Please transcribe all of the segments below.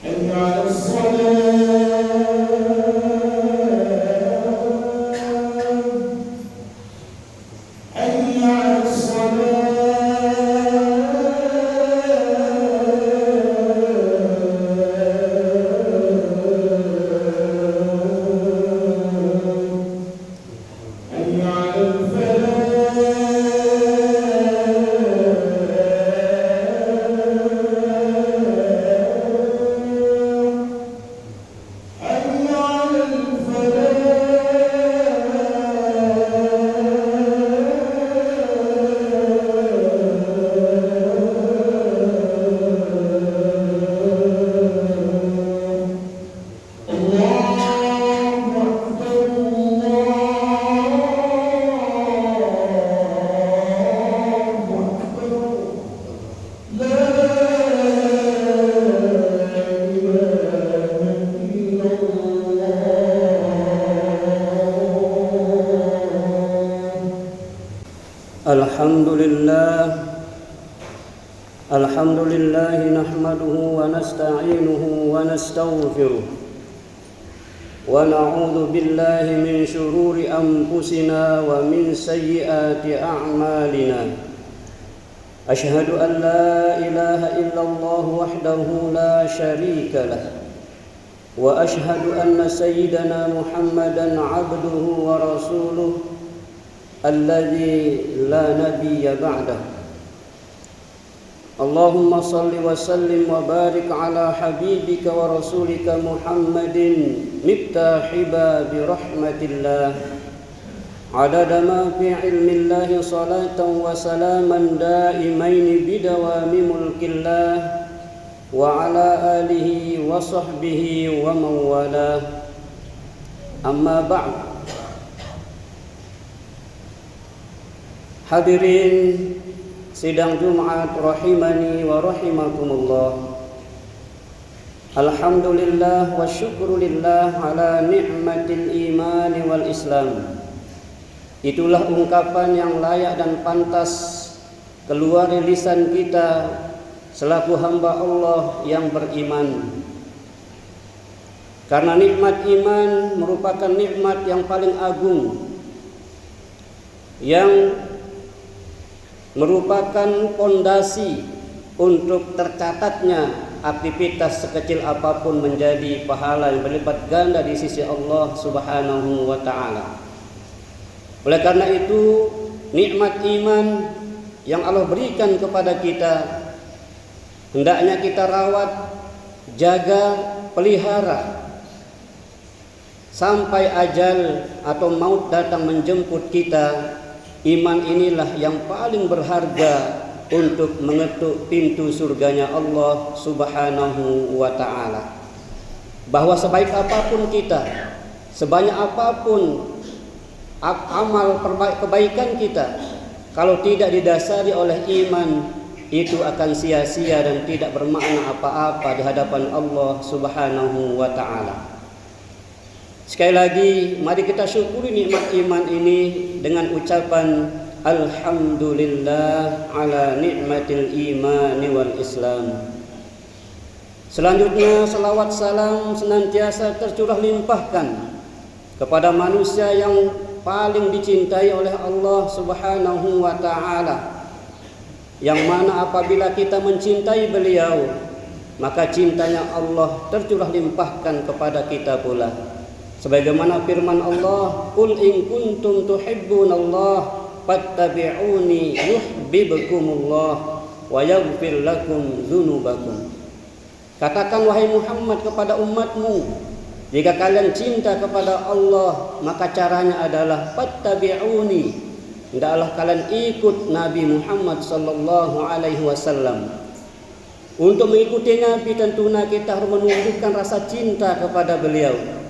حي على الصلاة حي على الحمد لله نحمده ونستعينه ونستغفره ونعوذ بالله من شرور أنفسنا ومن سيئات أعمالنا أشهد أن لا إله إلا الله وحده لا شريك له وأشهد أن سيدنا محمدا عبده ورسوله الذي لا نبي بعده اللهم صل وسلم وبارك على حبيبك ورسولك محمد مفتاح باب رحمة الله عدد ما في علم الله صلاة وسلاما دائمين بدوام ملك الله وعلى آله وصحبه ومن والاه أما بعد. Hadirin sidang Jumat rahimani wa rahimakumullah. Alhamdulillah wa syukrulillah ala ni'matil iman wal islam. Itulah ungkapan yang layak dan pantas keluar dari lisan kita selaku hamba Allah yang beriman. Karena nikmat iman merupakan nikmat yang paling agung, yang merupakan pondasi untuk tercatatnya aktivitas sekecil apapun menjadi pahala yang berlipat ganda di sisi Allah Subhanahu wa taala. Oleh karena itu, nikmat iman yang Allah berikan kepada kita hendaknya kita rawat, jaga, pelihara sampai ajal atau maut datang menjemput kita. Iman inilah yang paling berharga untuk mengetuk pintu surganya Allah Subhanahu wa ta'ala. Bahwa sebaik apapun kita, sebanyak apapun amal kebaikan kita, kalau tidak didasari oleh iman, itu akan sia-sia dan tidak bermakna apa-apa di hadapan Allah Subhanahu wa ta'ala. Sekali lagi, mari kita syukuri nikmat iman ini dengan ucapan Alhamdulillah ala ni'matil imani wal islam. Selanjutnya, salawat salam senantiasa tercurah limpahkan kepada manusia yang paling dicintai oleh Allah Subhanahu wa ta'ala, yang mana apabila kita mencintai beliau, maka cintanya Allah tercurah limpahkan kepada kita pula. Sebagaimana firman Allah, "Qul in kuntum tuhibbunallah fattabi'uni yuhibbukumullah wa yaghfir lakum dzunubakum." Katakan wahai Muhammad kepada umatmu, jika kalian cinta kepada Allah, maka caranya adalah fattabi'uni. Hendaklah kalian ikut Nabi Muhammad sallallahu alaihi wasallam. Untuk mengikuti Nabi tentunya kita harus menunjukkan rasa cinta kepada beliau.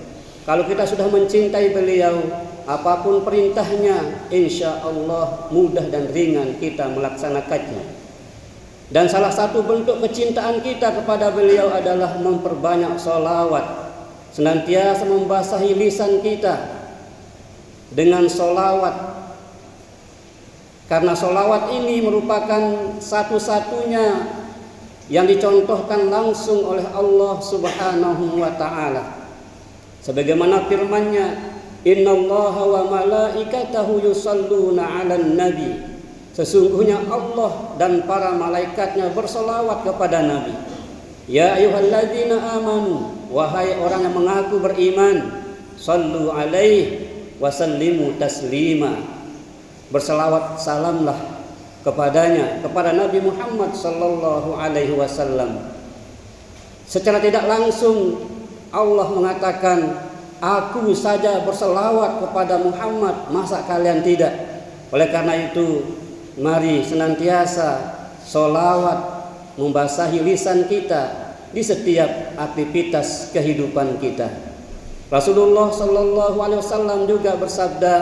Kalau kita sudah mencintai beliau, apapun perintahnya, insya Allah mudah dan ringan kita melaksanakannya. Dan salah satu bentuk kecintaan kita kepada beliau adalah memperbanyak sholawat, senantiasa membasahi lisan kita dengan sholawat. Karena sholawat ini merupakan satu-satunya yang dicontohkan langsung oleh Allah Subhanahu wa taala. Sebagaimana firman-Nya, "Innallaha wa malaikatahu yusholluna 'alan nabi." Sesungguhnya Allah dan para malaikatnya berselawat kepada Nabi. Ya ayyuhalladzina amanu, wahai orang yang mengaku beriman, sallu alaihi wa sallimu taslima. Berselawat salamlah kepadanya, kepada Nabi Muhammad sallallahu alaihi wasallam. Secara tidak langsung Allah mengatakan, aku saja berselawat kepada Muhammad, masa kalian tidak? Oleh karena itu, mari senantiasa sholawat membasahi lisan kita di setiap aktivitas kehidupan kita. Rasulullah sallallahu alaihi wasallam juga bersabda,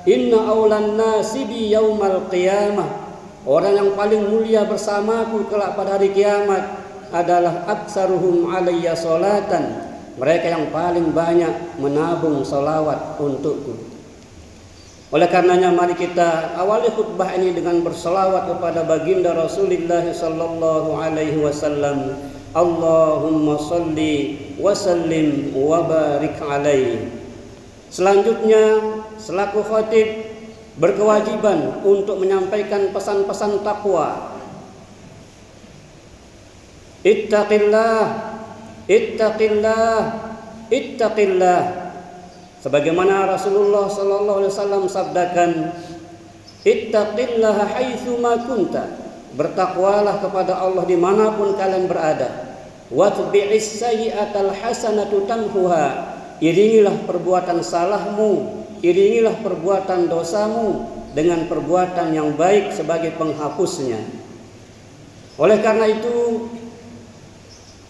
"Inna aulan nasi bi yaumal qiyamah." Orang yang paling mulia bersamaku kelak pada hari kiamat adalah aktsaruhum alayya sholatan. Mereka yang paling banyak menabung sholawat untukku. Oleh karenanya mari kita awali khutbah ini dengan berselawat kepada baginda Rasulullah sallallahu alaihi wasallam. Allahumma shalli wa sallim wa barik alaihi. Selanjutnya selaku khatib berkewajiban untuk menyampaikan pesan-pesan takwa. Ittaqillah, ittaqillah, ittaqillah. Sebagaimana Rasulullah sallallahu alaihi wasallam sabdakan, ittaqillaha haitsu ma kunta. Bertakwalah kepada Allah dimanapun kalian berada. Watbi'is sayyi'atal hasanatu tamhuha. Iringilah perbuatan salahmu, iringilah perbuatan dosamu dengan perbuatan yang baik sebagai penghapusnya. Oleh karena itu,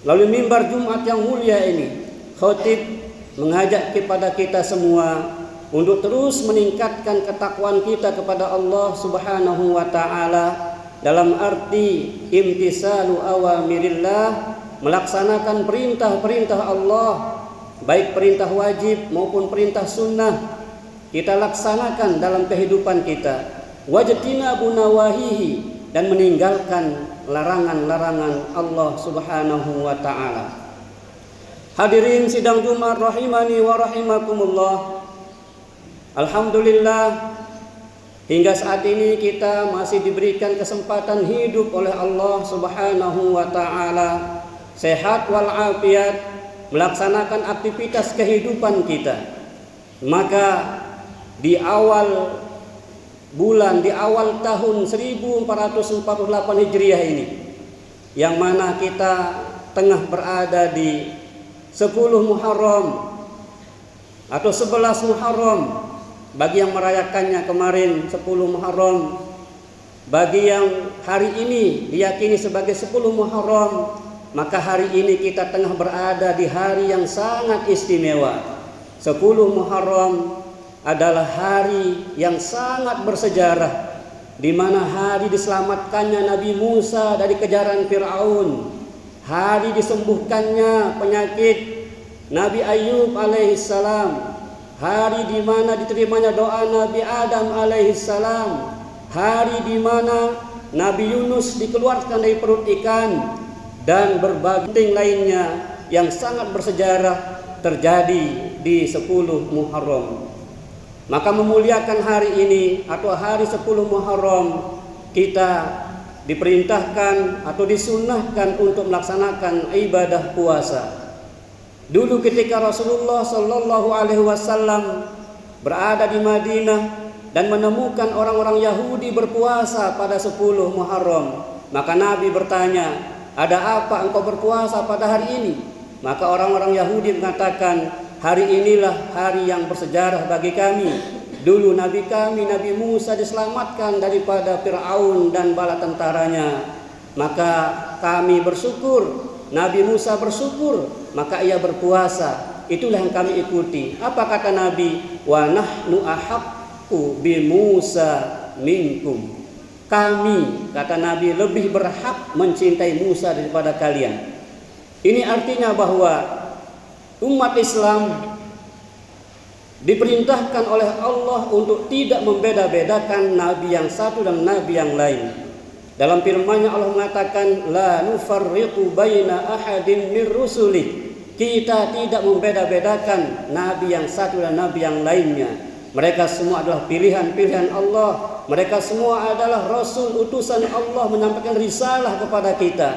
lalu mimbar Jumat yang mulia ini, khatib mengajak kepada kita semua untuk terus meningkatkan ketakwaan kita kepada Allah Subhanahu wa taala dalam arti imtisalu awamirillah, melaksanakan perintah-perintah Allah, baik perintah wajib maupun perintah sunnah kita laksanakan dalam kehidupan kita, wajtinabu nawahihi, dan meninggalkan larangan-larangan Allah Subhanahu wa taala. Hadirin sidang Jumat rahimani wa rahimakumullah. Alhamdulillah, hingga saat ini kita masih diberikan kesempatan hidup oleh Allah Subhanahu wa taala, sehat wal afiat, melaksanakan aktivitas kehidupan kita. Maka di awal bulan, di awal tahun 1448 Hijriah ini, yang mana kita tengah berada di 10 Muharram atau 11 Muharram bagi yang merayakannya kemarin 10 Muharram, bagi yang hari ini diyakini sebagai 10 Muharram, maka hari ini kita tengah berada di hari yang sangat istimewa. 10 Muharram adalah hari yang sangat bersejarah, di mana hari diselamatkannya Nabi Musa dari kejaran Fir'aun, hari disembuhkannya penyakit Nabi Ayub alaihissalam, hari di mana diterimanya doa Nabi Adam alaihissalam, hari di mana Nabi Yunus dikeluarkan dari perut ikan, dan berbagai lainnya yang sangat bersejarah terjadi di 10 Muharram. Maka memuliakan hari ini atau hari 10 Muharram, kita diperintahkan atau disunnahkan untuk melaksanakan ibadah puasa. Dulu ketika Rasulullah sallallahu alaihi wasallam berada di Madinah dan menemukan orang-orang Yahudi berpuasa pada 10 Muharram, maka Nabi bertanya, "Ada apa engkau berpuasa pada hari ini?" Maka orang-orang Yahudi mengatakan, "Hari inilah hari yang bersejarah bagi kami. Dulu Nabi kami, Nabi Musa diselamatkan daripada Fir'aun dan bala tentaranya. Maka kami bersyukur, Nabi Musa bersyukur, maka ia berpuasa. Itulah yang kami ikuti." Apa kata Nabi? "Wa nahnu ahaqqu bi Musa minkum." Kami, kata Nabi, lebih berhak mencintai Musa daripada kalian. Ini artinya bahwa umat Islam diperintahkan oleh Allah untuk tidak membeda-bedakan nabi yang satu dan nabi yang lain. Dalam firman-Nya Allah mengatakan la nufarriqu baina ahadin mir rusulih. Kita tidak membeda-bedakan nabi yang satu dan nabi yang lainnya. Mereka semua adalah pilihan-pilihan Allah. Mereka semua adalah rasul utusan Allah menyampaikan risalah kepada kita.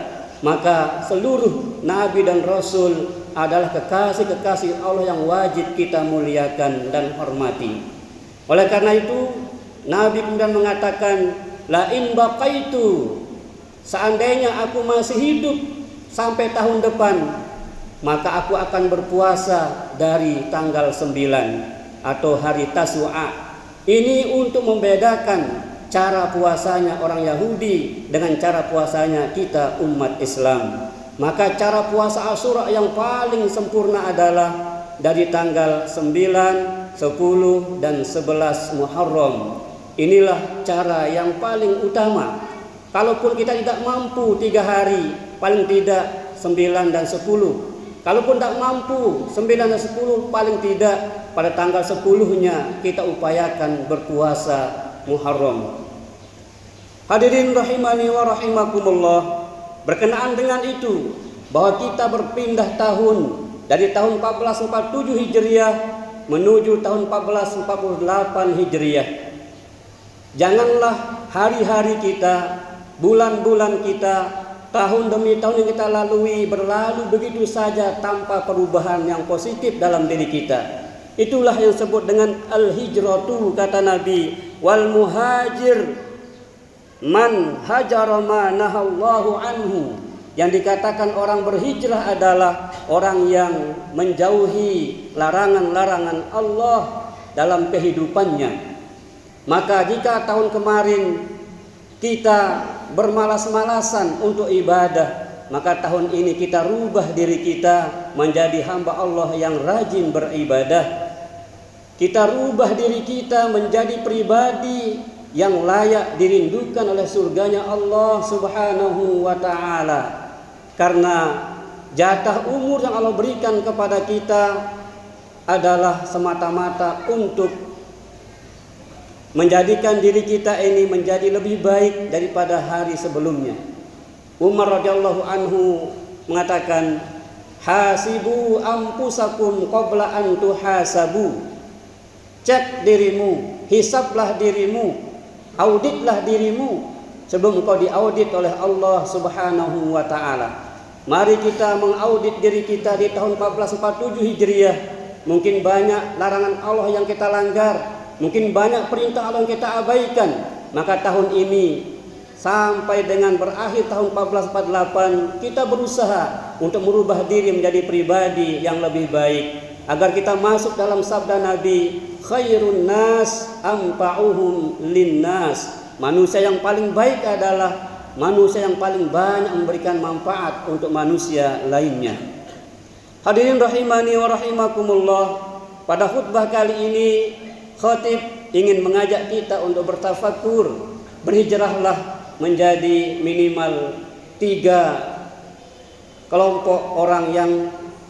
Maka seluruh nabi dan rasul adalah kekasih-kekasih Allah yang wajib kita muliakan dan hormati. Oleh karena itu, Nabi kemudian mengatakan, la in baqaitu, seandainya aku masih hidup sampai tahun depan, maka aku akan berpuasa dari tanggal 9 atau hari Tasu'a. Ini untuk membedakan cara puasanya orang Yahudi dengan cara puasanya kita umat Islam. Maka cara puasa Asyura yang paling sempurna adalah dari tanggal 9, 10 dan 11 Muharram. Inilah cara yang paling utama. Kalaupun kita tidak mampu 3 hari, paling tidak 9 dan 10. Kalaupun tidak mampu 9 dan 10, paling tidak pada tanggal 10-nya kita upayakan berpuasa Muharram. Hadirin rahimani wa rahimakumullah, berkenaan dengan itu bahwa kita berpindah tahun dari tahun 1447 Hijriah menuju tahun 1448 Hijriah. Janganlah hari-hari kita, bulan-bulan kita, tahun demi tahun yang kita lalui berlalu begitu saja tanpa perubahan yang positif dalam diri kita. Itulah yang disebut dengan al-hijratu, kata Nabi, wal muhajir man hajara ma nahallahu anhu. Yang dikatakan orang berhijrah adalah orang yang menjauhi larangan-larangan Allah dalam kehidupannya. Maka jika tahun kemarin kita bermalas-malasan untuk ibadah, maka tahun ini kita rubah diri kita menjadi hamba Allah yang rajin beribadah. Kita rubah diri kita menjadi pribadi yang layak dirindukan oleh surganya Allah Subhanahu wa ta'ala. Karena jatah umur yang Allah berikan kepada kita adalah semata-mata untuk menjadikan diri kita ini menjadi lebih baik daripada hari sebelumnya. Umar radhiyallahu anhu mengatakan, hasibu anfusakum qabla an tuhasabu. Cek dirimu, hisablah dirimu, auditlah dirimu sebelum kau diaudit oleh Allah Subhanahu wa ta'ala. Mari kita mengaudit diri kita di tahun 1447 Hijriah. Mungkin banyak larangan Allah yang kita langgar, mungkin banyak perintah Allah yang kita abaikan. Maka tahun ini sampai dengan berakhir tahun 1448 kita berusaha untuk merubah diri menjadi pribadi yang lebih baik, agar kita masuk dalam sabda Nabi, khairun nas anfa'uhum linnas. Manusia yang paling baik adalah manusia yang paling banyak memberikan manfaat untuk manusia lainnya. Hadirin rahimani wa rahimakumullah, pada khutbah kali ini khatib ingin mengajak kita untuk bertafakur. Berhijrahlah menjadi minimal 3 kelompok orang yang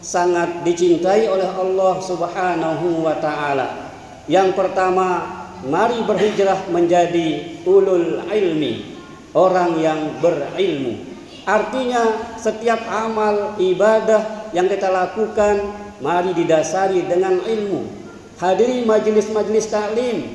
sangat dicintai oleh Allah Subhanahu wa ta'ala. Yang pertama, mari berhijrah menjadi ulul ilmi, orang yang berilmu. Artinya setiap amal ibadah yang kita lakukan mari didasari dengan ilmu. Hadiri majelis-majelis taklim,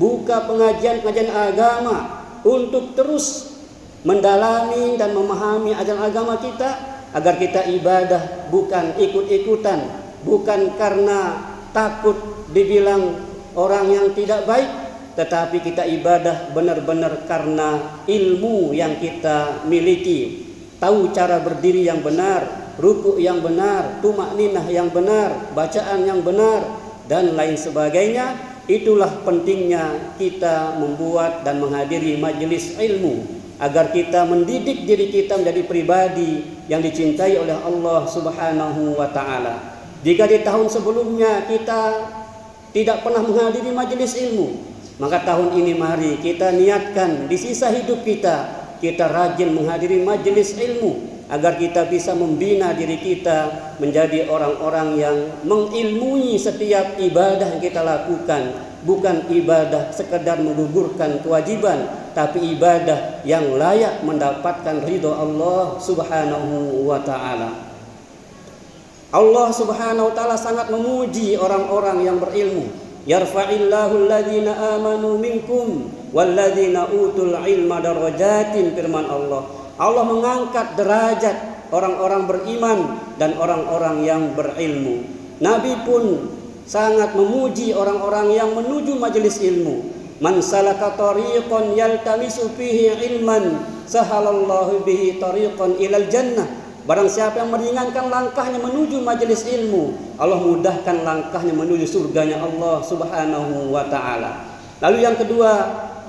buka pengajian-pengajian agama untuk terus mendalami dan memahami ajaran agama kita, agar kita ibadah bukan ikut-ikutan, bukan karena takut dibilang orang yang tidak baik, tetapi kita ibadah benar-benar karena ilmu yang kita miliki. Tahu cara berdiri yang benar, rukuk yang benar, tumakninah yang benar, bacaan yang benar, dan lain sebagainya. Itulah pentingnya kita membuat dan menghadiri majelis ilmu, agar kita mendidik diri kita menjadi pribadi yang dicintai oleh Allah Subhanahu wa ta'ala. Jika di tahun sebelumnya kita tidak pernah menghadiri majelis ilmu, maka tahun ini mari kita niatkan di sisa hidup kita rajin menghadiri majelis ilmu, agar kita bisa membina diri kita menjadi orang-orang yang mengilmui setiap ibadah yang kita lakukan. Bukan ibadah sekedar menggugurkan kewajiban, tapi ibadah yang layak mendapatkan ridho Allah Subhanahu wa ta'ala. Allah Subhanahu wa ta'ala sangat memuji orang-orang yang berilmu. Yarfa'illahu alladhina amanu minkum walladzina utul ilma darajatin, firman Allah. Allah mengangkat derajat orang-orang beriman dan orang-orang yang berilmu. Nabi pun sangat memuji orang-orang yang menuju majelis ilmu. Man salaka tariqan yaltamisu fihi ilman sahalallahu bihi tariqan ilal jannah. Barang siapa yang meringankan langkahnya menuju majelis ilmu, Allah mudahkan langkahnya menuju surganya Allah Subhanahu wa ta'ala. Lalu yang kedua,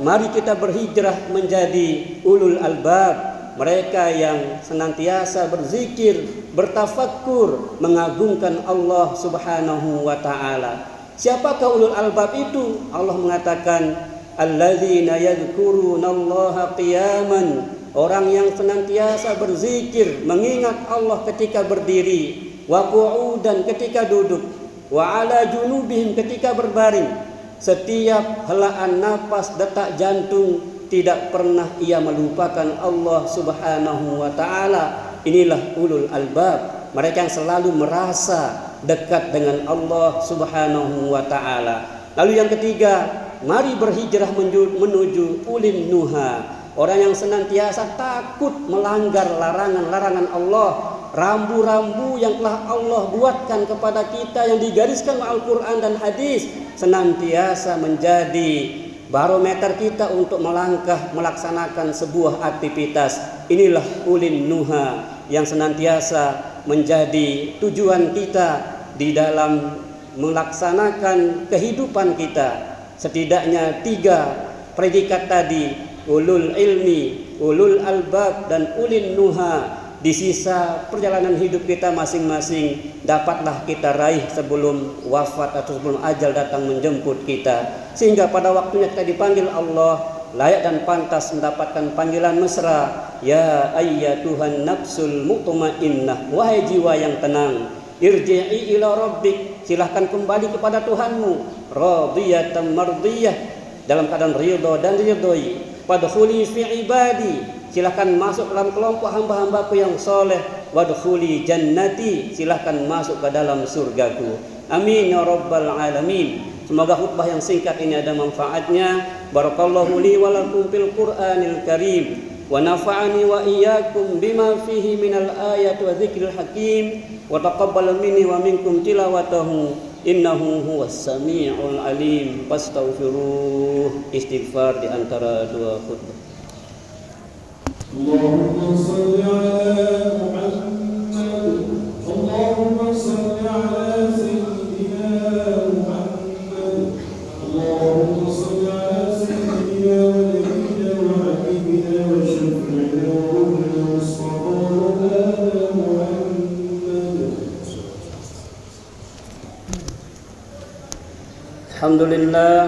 mari kita berhijrah menjadi ulul albab, mereka yang senantiasa berzikir, bertafakkur, mengagungkan Allah Subhanahu wa ta'ala. Siapakah ulul albab itu? Allah mengatakan, alladzina yadhkurunallaha qiyaman, orang yang senantiasa berzikir, mengingat Allah ketika berdiri, wa qu'udan, ketika duduk, wa ala junubihim, ketika berbaring. Setiap helaan nafas, detak jantung, tidak pernah ia melupakan Allah Subhanahu wa ta'ala. Inilah ulul albab, mereka yang selalu merasa dekat dengan Allah Subhanahu wa ta'ala. Lalu yang ketiga, mari berhijrah menuju ulil nuha, orang yang senantiasa takut melanggar larangan-larangan Allah. Rambu-rambu yang telah Allah buatkan kepada kita, yang digariskan Al-Quran dan hadis, senantiasa menjadi barometer kita untuk melangkah melaksanakan sebuah aktivitas. Inilah ulil nuha yang senantiasa menjadi tujuan kita di dalam melaksanakan kehidupan kita. Setidaknya 3 predikat tadi, ulul ilmi, ulul albab, dan ulil nuha, di sisa perjalanan hidup kita masing-masing dapatlah kita raih sebelum wafat atau sebelum ajal datang menjemput kita, sehingga pada waktunya kita dipanggil Allah layak dan pantas mendapatkan panggilan mesra, ya ayyatuhan nafsul mutmainnah, wahai jiwa yang tenang, irji'i ila rabbik, silahkan kembali kepada Tuhanmu, radiyatan mardiyah, dalam keadaan ridho dan diridhoi, wadkhuli fi ibadi, silahkan masuk dalam kelompok hamba-hambaku yang soleh, wadkhuli jannati, silahkan masuk ke dalam surgaku. Amin ya rabbal alamin. Semoga khutbah yang singkat ini ada manfaatnya. Barakallahu li wa lakum fil Qur'anil Karim, wa nafa'ani wa iyyakum bima fihi minal ayati wa dzikril hakim, wa taqabbal minni wa minkum tilawatahu innahu huwas samiul alim. Fastaghfiruh, istighfar di antara 2 khutbah. Allahumma shalli ala Muhammad, Allahumma shalli ala sayyidina Muhammad, Allahumma shalli ala sayyidina wa nabiyina wa habibina wa shafi'ina wa ruhina Mustafa Muhammad. Alhamdulillah,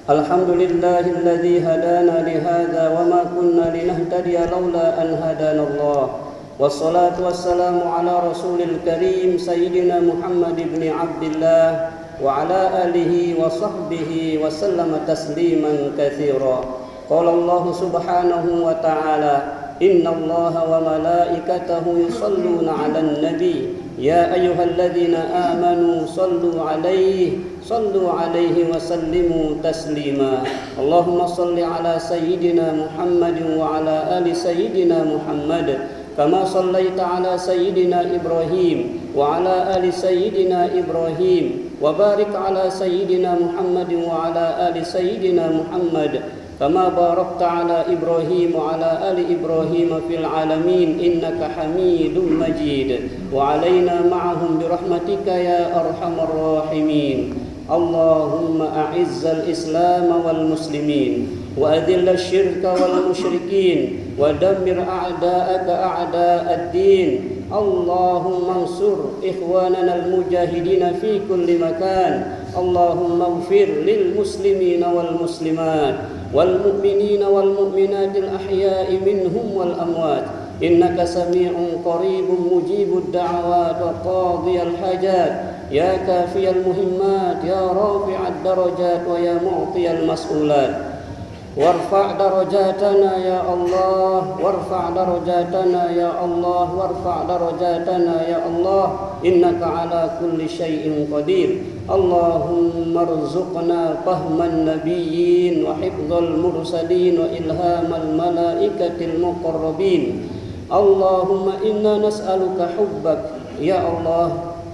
alhamdulillahilladzi hadana lihadza wa ma kunna linahtadiya laula an hadanallah. Wassalatu wassalamu ala rasulil karim sayyidina Muhammad ibn Abdillah wa ala alihi wa sahbihi wa sallama tasliman katsira. Qala Allah subhanahu wa ta'ala, innallaha wa malaikatahu yusalluna 'alan nabi ya ayyuhalladzina amanu sallu 'alaihi wa sallimu taslima. Allahumma salli ala sayyidina Muhammadin wa ala ali sayyidina Muhammad kama sallaita ala sayyidina Ibrahim wa ala ali sayyidina Ibrahim wa barik ala sayyidina Muhammadin wa ala ali sayyidina Muhammad kama barakta ala Ibrahim wa ala ali Ibrahim fil alamin innaka Hamidum Majid. Wa alaina ma'ahum bi rahmatika ya arhamar rahimin. Allahumma a'izzal Islam wal muslimin wa adhillal syirka wal musyrikin wa dammir a'da'aka a'da'ad din. Allahumma ansur ikhwanana al mujahidin fi kulli makan. Allahumma ighfir lil muslimina wal muslimat wal mu'minina wal mu'minatil ahya'i minhum wal amwat. Innaka sami'un qaribun mujibud da'awat wa qadiyal hajat. Ya kafiyal muhimmat, ya rafi'ad darajat, wa ya mu'tiyal mas'ulat. وارفع درجاتنا يا الله وارفع درجاتنا يا الله وارفع درجاتنا يا الله إنك على كل شيء قدير اللهم ارزقنا فهم النبيين وحفظ المرسلين وإلهام الملائكة المقربين اللهم إنا نسألك حبك يا الله.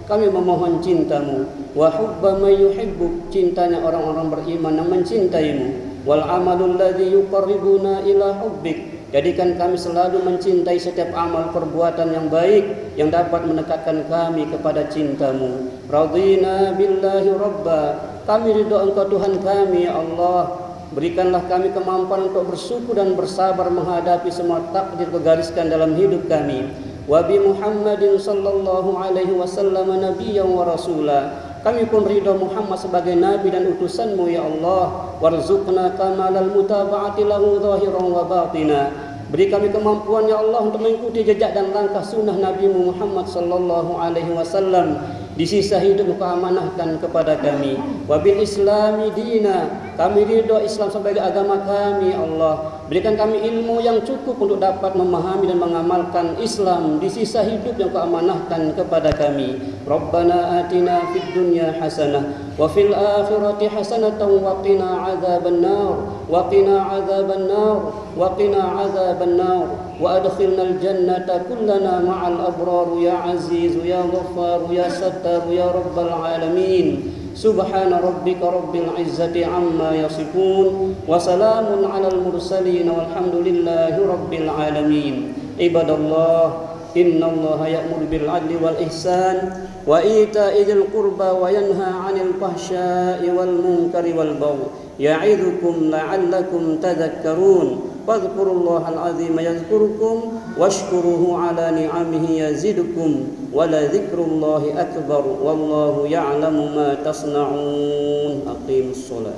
Kami memohon cintamu wa hubba man yuhibbuk, cintanya orang-orang beriman yang mencintaimu, wal amalul ladzi yuqarribuna ila hubbik, jadikan kami selalu mencintai setiap amal perbuatan yang baik yang dapat mendekatkan kami kepada cintamu. Radina billahi rabba, kami ridho Engkau Tuhan kami ya Allah. Berikanlah kami kemampuan untuk bersyukur dan bersabar menghadapi semua takdir kegariskan dalam hidup kami. Wa bi Muhammadin sallallahu alaihi wasallam nabiyyan wa rasula, kami pun ridha Muhammad sebagai nabi dan utusanmu ya Allah. Warzuqna kamalal mutaba'ati lahu zahiran wa batina, beri kami kemampuan ya Allah untuk mengikuti jejak dan langkah sunnah Nabi Muhammad sallallahu alaihi wasallam. Di sisa hidup Engkau amanahkan kepada kami. Wabil islami dina, kami ridho Islam sebagai agama kami Allah. Berikan kami ilmu yang cukup untuk dapat memahami dan mengamalkan Islam di sisa hidup yang Engkau amanahkan kepada kami. Rabbana atina fid dunya hasanah wa fil akhirati hasanatan wa qina adzabannar wa qina adzabannar wa qina adzabannar wa adkhilnal jannata kullana ma'al abrar ya aziz ya ghaffar ya sattar ya rabbal alamin. Subhana rabbika rabbil izzati amma yasifun wa salamun alal mursalin walhamdulillahi rabbil alamin. Ibadallah, innallaha ya'muru bil 'adli wal ihsan wa ita'i dzil qurba wa yanha 'anil fahsya'i wal munkari wal baghi ya'idzukum la'allakum tadhakkarun. Fadhkurullahal 'azima yadhkurukum washkuruhu 'ala ni'amihi yazidukum wa la dzikrullahi akbar wallahu ya'lamu ma tasna'un. Aqimus shalah.